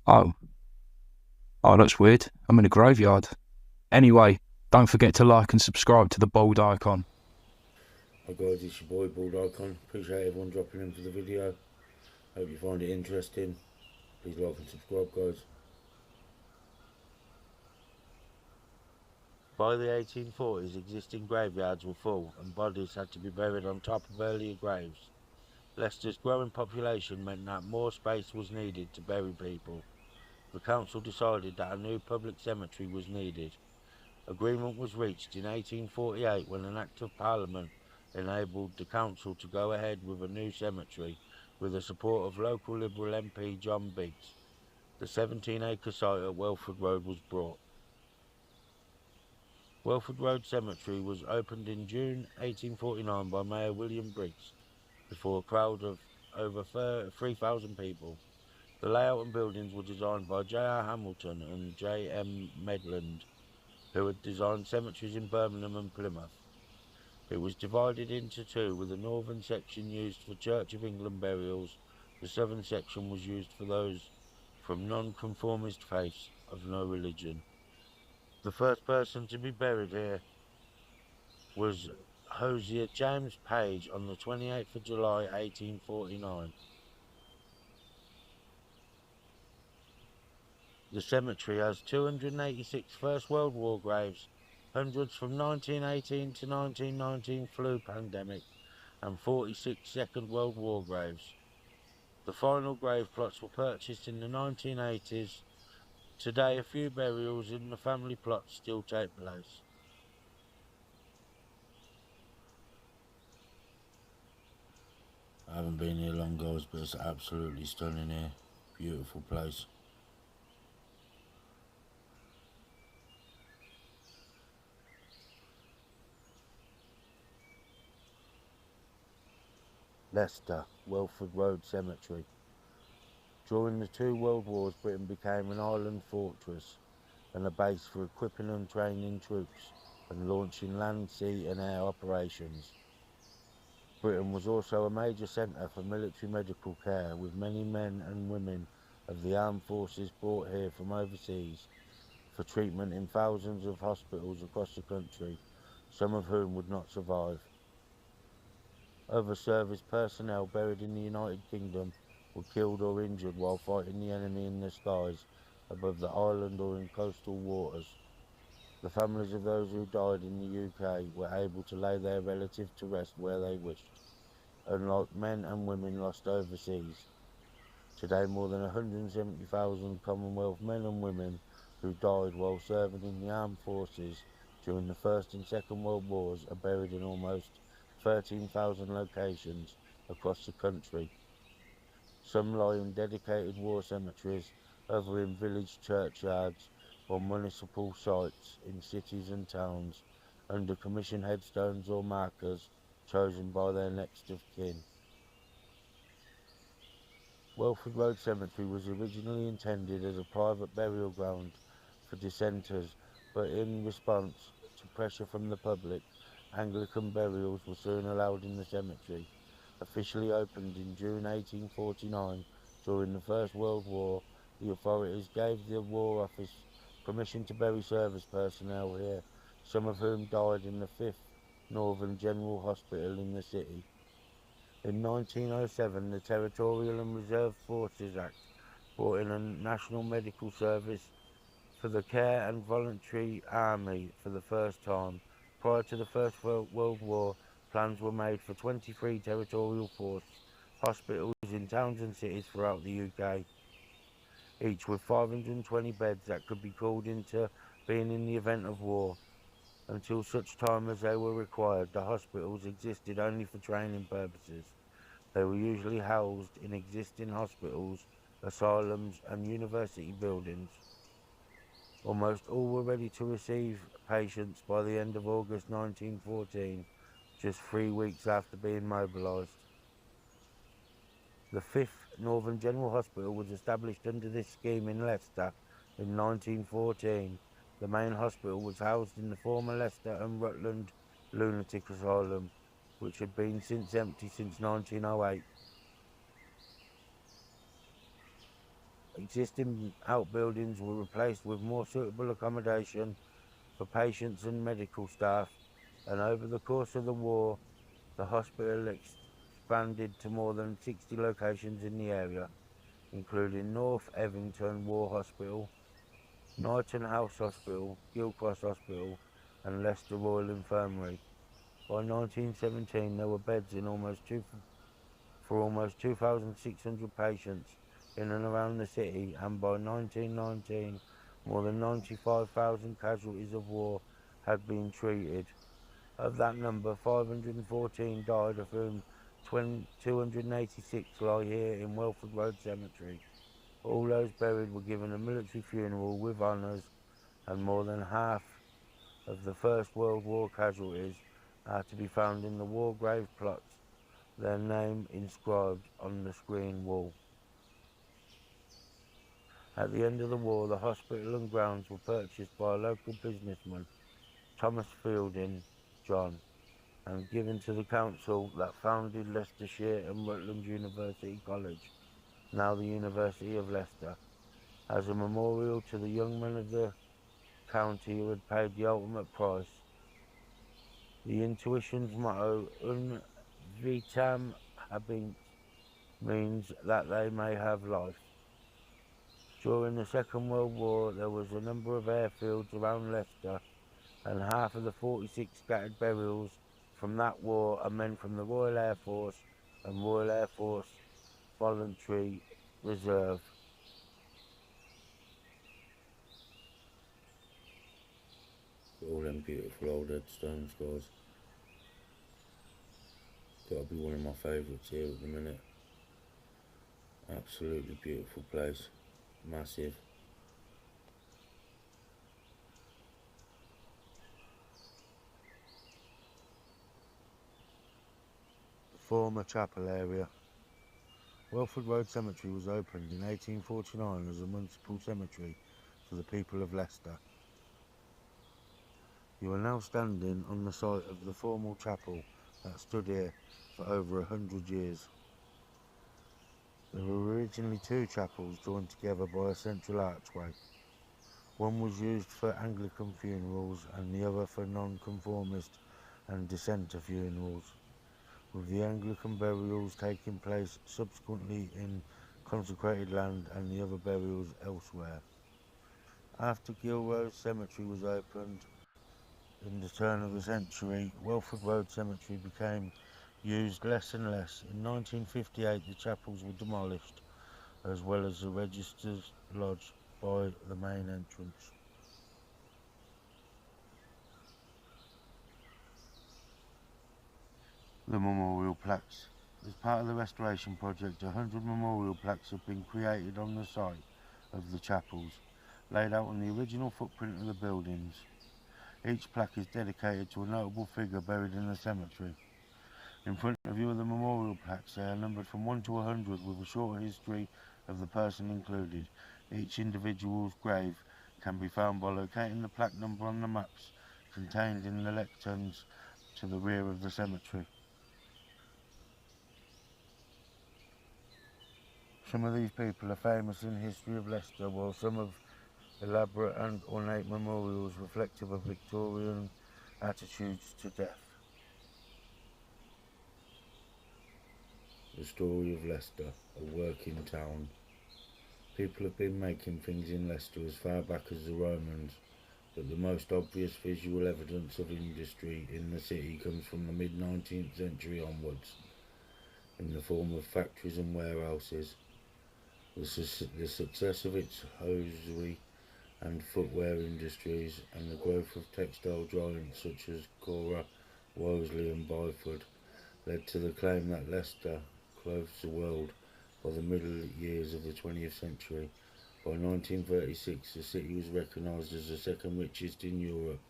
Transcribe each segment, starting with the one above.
Oh, oh, that's weird. I'm in a graveyard. Anyway, don't forget to like and subscribe to the bald icon. Hi guys, it's your boy Bald Icon. Appreciate everyone dropping in for the video. Hope you find it interesting. Please like and subscribe, guys. By the 1840s, existing graveyards were full and bodies had to be buried on top of earlier graves. Leicester's growing population meant that more space was needed to bury people. The council decided that a new public cemetery was needed. Agreement was reached in 1848 when an Act of Parliament enabled the council to go ahead with a new cemetery with the support of local Liberal MP John Biggs. The 17-acre site at Welford Road was bought. Welford Road Cemetery was opened in June 1849 by Mayor William Briggs before a crowd of over 3,000 people. The layout and buildings were designed by J.R. Hamilton and J.M. Medland, who had designed cemeteries in Birmingham and Plymouth. It was divided into two, with the northern section used for Church of England burials. The southern section was used for those from non-conformist faiths of no religion. The first person to be buried here was Hosier James Page on the 28th of July 1849. The cemetery has 286 First World War graves, hundreds from 1918 to 1919 flu pandemic, and 46 Second World War graves. The final grave plots were purchased in the 1980s. Today, a few burials in the family plots still take place. I haven't been here long, guys, but it's absolutely stunning here. Beautiful place. Leicester, Welford Road Cemetery. During the two world wars, Britain became an island fortress and a base for equipping and training troops and launching land, sea and air operations. Britain was also a major centre for military medical care, with many men and women of the armed forces brought here from overseas for treatment in thousands of hospitals across the country, some of whom would not survive. Other service personnel buried in the United Kingdom were killed or injured while fighting the enemy in the skies above the island or in coastal waters. The families of those who died in the UK were able to lay their relatives to rest where they wished, unlike men and women lost overseas. Today, more than 170,000 Commonwealth men and women who died while serving in the armed forces during the First and Second World Wars are buried in almost 13,000 locations across the country. Some lie in dedicated war cemeteries, others in village churchyards or municipal sites in cities and towns, under commission headstones or markers chosen by their next of kin. Welford Road Cemetery was originally intended as a private burial ground for dissenters, but in response to pressure from the public, Anglican burials were soon allowed in the cemetery. Officially opened in June 1849 during the First World War, the authorities gave the War Office permission to bury service personnel here, some of whom died in the 5th Northern General Hospital in the city. In 1907, the Territorial and Reserve Forces Act brought in a national medical service for the care and voluntary army for the first time. Prior to the First World War, plans were made for 23 territorial force hospitals in towns and cities throughout the UK, each with 520 beds that could be called into being in the event of war. Until such time as they were required, the hospitals existed only for training purposes. They were usually housed in existing hospitals, asylums and university buildings. Almost all were ready to receive patients by the end of August 1914, just 3 weeks after being mobilised. The 5th Northern General Hospital was established under this scheme in Leicester in 1914. The main hospital was housed in the former Leicester and Rutland Lunatic Asylum, which had been empty since 1908. Existing outbuildings were replaced with more suitable accommodation for patients and medical staff, and over the course of the war, the hospital expanded to more than 60 locations in the area, including North Evington War Hospital, Knighton House Hospital, Gilcross Hospital, and Leicester Royal Infirmary. By 1917, there were beds for almost 2,600 patients in and around the city, and by 1919, more than 95,000 casualties of war had been treated. Of that number, 514 died, of whom 286 lie here in Welford Road Cemetery. All those buried were given a military funeral with honours, and more than half of the First World War casualties are to be found in the war grave plots, their name inscribed on the screen wall. At the end of the war, the hospital and grounds were purchased by a local businessman, Thomas Fielding John, and given to the council that founded Leicestershire and Rutland University College, now the University of Leicester, as a memorial to the young men of the county who had paid the ultimate price. The intuition's motto, Un vitam habent, means that they may have life. During the Second World War, there was a number of airfields around Leicester, and half of the 46 scattered burials from that war are men from the Royal Air Force and Royal Air Force Voluntary Reserve. All them beautiful old headstones, guys. Gotta be one of my favourites here at the minute. Absolutely beautiful place. Massive. Former chapel area. Welford Road Cemetery was opened in 1849 as a municipal cemetery for the people of Leicester. You are now standing on the site of the former chapel that stood here for over 100 years. There were originally two chapels joined together by a central archway. One was used for Anglican funerals and the other for non-conformist and dissenter funerals, with the Anglican burials taking place subsequently in consecrated land and the other burials elsewhere. After Gilrose Cemetery was opened in the turn of the century, Welford Road Cemetery became used less and less. In 1958, the chapels were demolished, as well as the Register's Lodge by the main entrance. The memorial plaques. As part of the restoration project, 100 memorial plaques have been created on the site of the chapels, laid out on the original footprint of the buildings. Each plaque is dedicated to a notable figure buried in the cemetery. In front of you are the memorial plaques. They are numbered from 1 to 100 with a short history of the person included. Each individual's grave can be found by locating the plaque number on the maps contained in the lecterns to the rear of the cemetery. Some of these people are famous in the history of Leicester, while some have elaborate and ornate memorials reflective of Victorian attitudes to death. The story of Leicester, a working town. People have been making things in Leicester as far back as the Romans, but the most obvious visual evidence of industry in the city comes from the mid-19th century onwards, in the form of factories and warehouses. The success of its hosiery and footwear industries and the growth of textile giants such as Cora, Wolseley and Byford led to the claim that Leicester clothes the world by the middle years of the 20th century. By 1936, the city was recognised as the second richest in Europe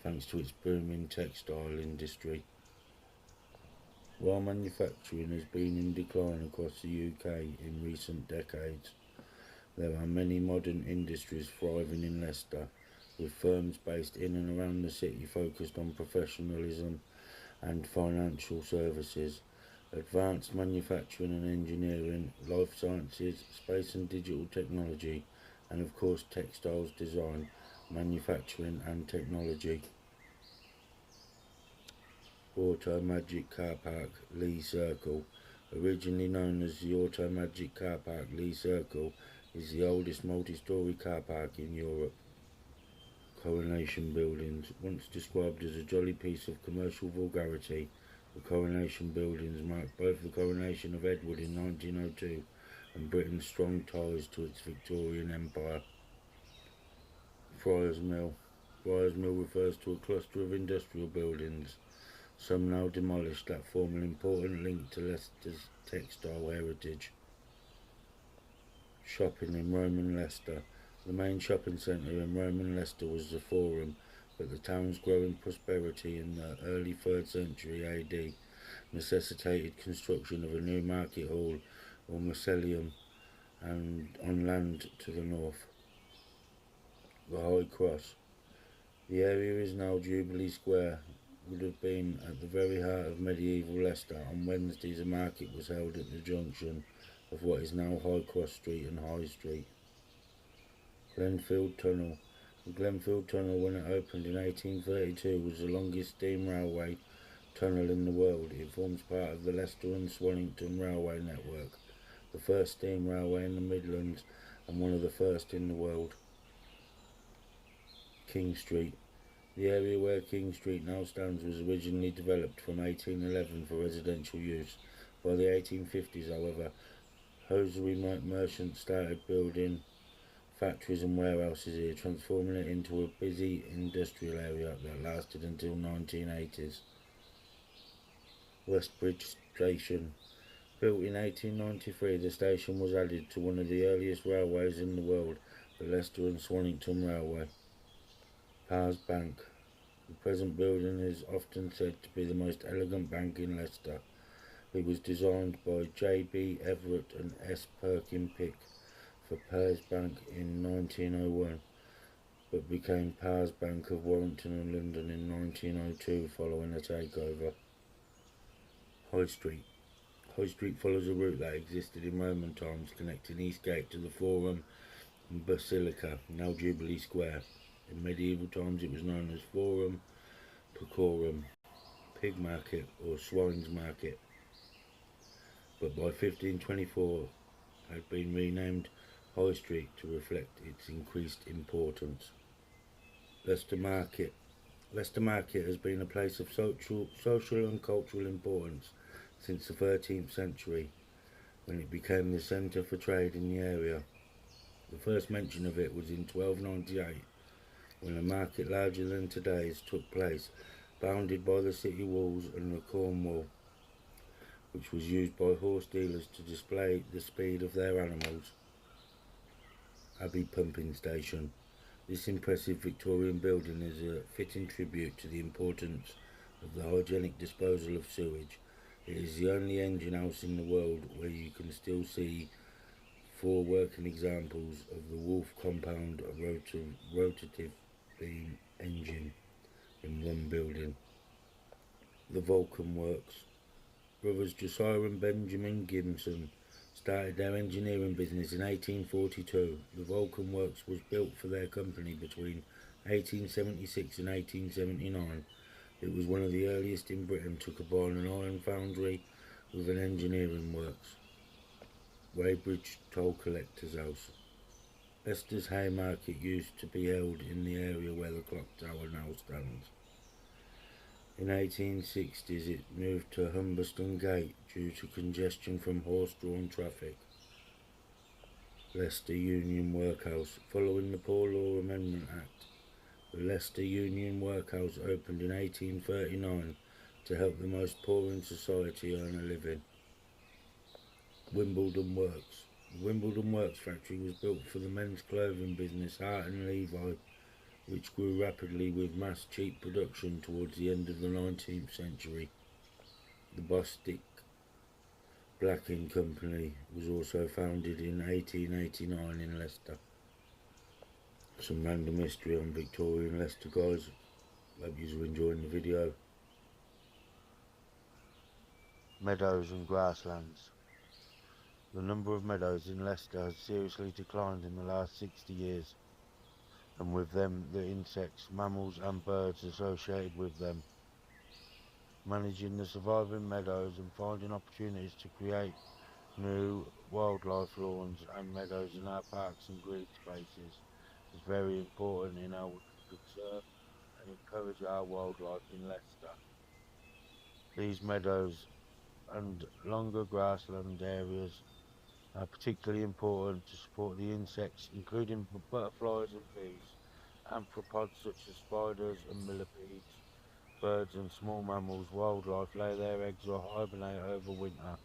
thanks to its booming textile industry. While manufacturing has been in decline across the UK in recent decades, there are many modern industries thriving in Leicester, with firms based in and around the city focused on professionalism and financial services. advanced manufacturing and engineering, life sciences, space and digital technology, and of course textiles design, manufacturing and technology. Auto Magic Car Park, Lee Circle. Originally known as the Auto Magic Car Park, Lee Circle is the oldest multi-storey car park in Europe. Coronation Buildings. Once described as a jolly piece of commercial vulgarity, the Coronation Buildings marked both the coronation of Edward in 1902 and Britain's strong ties to its Victorian Empire. Friars Mill. Friars Mill refers to a cluster of industrial buildings, some now demolished, that form an important link to Leicester's textile heritage. Shopping in Roman Leicester. The main shopping centre in Roman Leicester was the Forum, but the town's growing prosperity in the early 3rd century AD necessitated construction of a new market hall or Mycelium and on land to the north. The High Cross. The area is now Jubilee Square, would have been at the very heart of medieval Leicester. On Wednesdays a market was held at the junction of what is now High Cross Street and High Street. Glenfield Tunnel. The Glenfield Tunnel, when it opened in 1832, was the longest steam railway tunnel in the world. It forms part of the Leicester and Swannington Railway network, the first steam railway in the Midlands and one of the first in the world. King Street. The area where King Street now stands was originally developed from 1811 for residential use. By the 1850s, however, hosiery merchants started building factories and warehouses here, transforming it into a busy industrial area that lasted until 1980s. Westbridge Station. Built in 1893, the station was added to one of the earliest railways in the world, the Leicester and Swannington Railway. Parrs Bank. The present building is often said to be the most elegant bank in Leicester. It was designed by J.B. Everett and S. Perkin Pick for Parrs Bank in 1901, but became Parrs Bank of Warrington and London in 1902 following a takeover. High Street. High Street follows a route that existed in Roman times, connecting Eastgate to the Forum and Basilica, now Jubilee Square. In medieval times it was known as Forum Pecorum, Pig Market or Swine's Market, but by 1524 had been renamed High Street to reflect its increased importance. Leicester Market. Leicester Market has been a place of social and cultural importance since the 13th century, when it became the centre for trade in the area. The first mention of it was in 1298, when a market larger than today's took place, bounded by the city walls and the corn wall, which was used by horse dealers to display the speed of their animals. Abbey Pumping Station. This impressive Victorian building is a fitting tribute to the importance of the hygienic disposal of sewage. It is the only engine house in the world where you can still see 4 working examples of the Wolf compound rotative beam engine in one building. The Vulcan Works. Brothers Josiah and Benjamin Gibson started their engineering business in 1842. The Vulcan Works was built for their company between 1876 and 1879. It was one of the earliest in Britain to combine an iron foundry with an engineering works. Weybridge Toll Collector's House. Leicester's Haymarket used to be held in the area where the clock tower now stands. In 1860s it moved to Humberston Gate due to congestion from horse-drawn traffic. Leicester Union Workhouse. Following the Poor Law Amendment Act, the Leicester Union Workhouse opened in 1839 to help the most poor in society earn a living. Wimbledon Works. The Wimbledon Works factory was built for the men's clothing business Hart and Levi, which grew rapidly with mass cheap production towards the end of the 19th century. The Bostik Blacking Company was also founded in 1889 in Leicester. Some random history on Victorian Leicester, guys. Hope you are enjoying the video. Meadows and grasslands. The number of meadows in Leicester has seriously declined in the last 60 years, and with them the insects, mammals and birds associated with them. Managing the surviving meadows and finding opportunities to create new wildlife lawns and meadows in our parks and green spaces is very important in how we can conserve and encourage our wildlife in Leicester. These meadows and longer grassland areas are particularly important to support the insects, including butterflies and bees, arthropods such as spiders and millipedes, birds and small mammals. Wildlife lay their eggs or hibernate over winter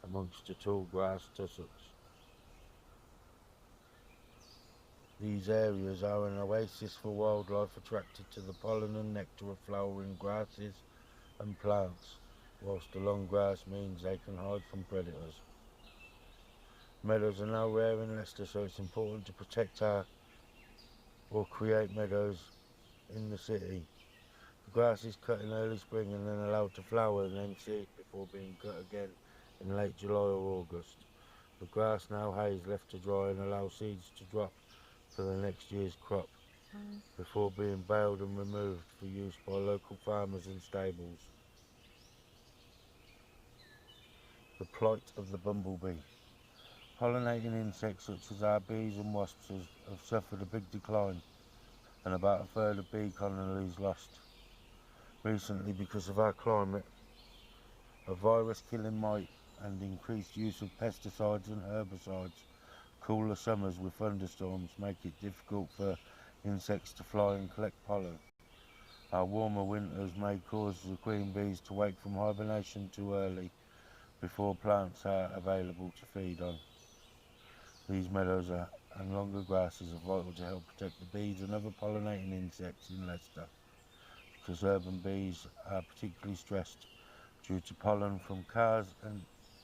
amongst the tall grass tussocks. These areas are an oasis for wildlife attracted to the pollen and nectar of flowering grasses and plants, whilst the long grass means they can hide from predators. Meadows are now rare in Leicester, so it's important to protect or create meadows in the city. The grass is cut in early spring and then allowed to flower and then seed before being cut again in late July or August. The grass now hays left to dry and allow seeds to drop for the next year's crop before being baled and removed for use by local farmers and stables. The plight of the bumblebee. Pollinating insects such as our bees and wasps have suffered a big decline, and about a third of bee colonies lost. Recently, because of our climate, a virus-killing mite and increased use of pesticides and herbicides, cooler summers with thunderstorms make it difficult for insects to fly and collect pollen. Our warmer winters may cause the queen bees to wake from hibernation too early before plants are available to feed on. These meadows and longer grasses are vital to help protect the bees and other pollinating insects in Leicester, because urban bees are particularly stressed due to pollen from cars and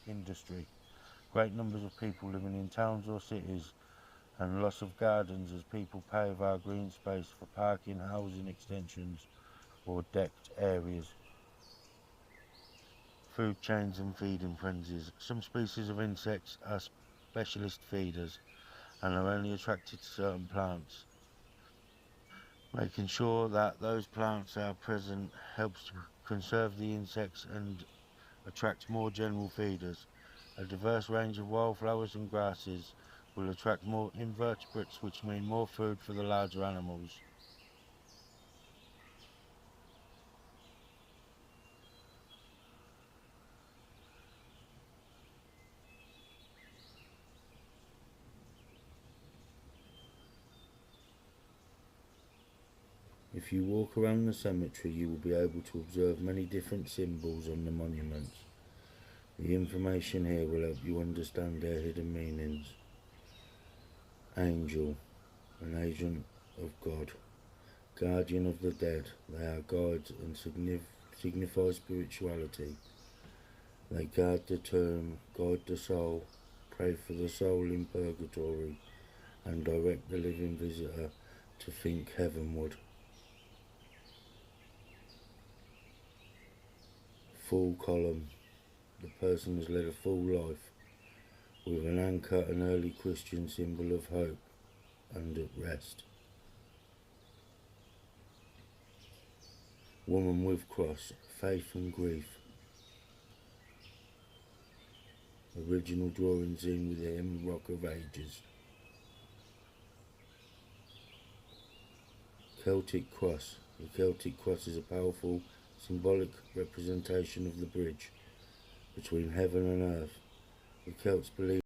industry. Great numbers of people living in towns or cities, and loss of gardens as people pave our green space for parking, housing extensions or decked areas. Food chains and feeding frenzies. Some species of insects are specialist feeders and are only attracted to certain plants. Making sure that those plants are present helps to conserve the insects and attract more general feeders. A diverse range of wildflowers and grasses will attract more invertebrates, which mean more food for the larger animals. If you walk around the cemetery, you will be able to observe many different symbols on the monuments. The information here will help you understand their hidden meanings. Angel, an agent of God. Guardian of the dead, they are guides and signify spirituality. They guard the tomb, guide the soul, pray for the soul in purgatory, and direct the living visitor to think heavenward. Full column, the person has led a full life, with an anchor, an early Christian symbol of hope and at rest. Woman with cross, faith and grief. Original drawing seen with him, Rock of Ages. Celtic cross. The Celtic cross is a powerful symbolic representation of the bridge between heaven and earth. The Celts believed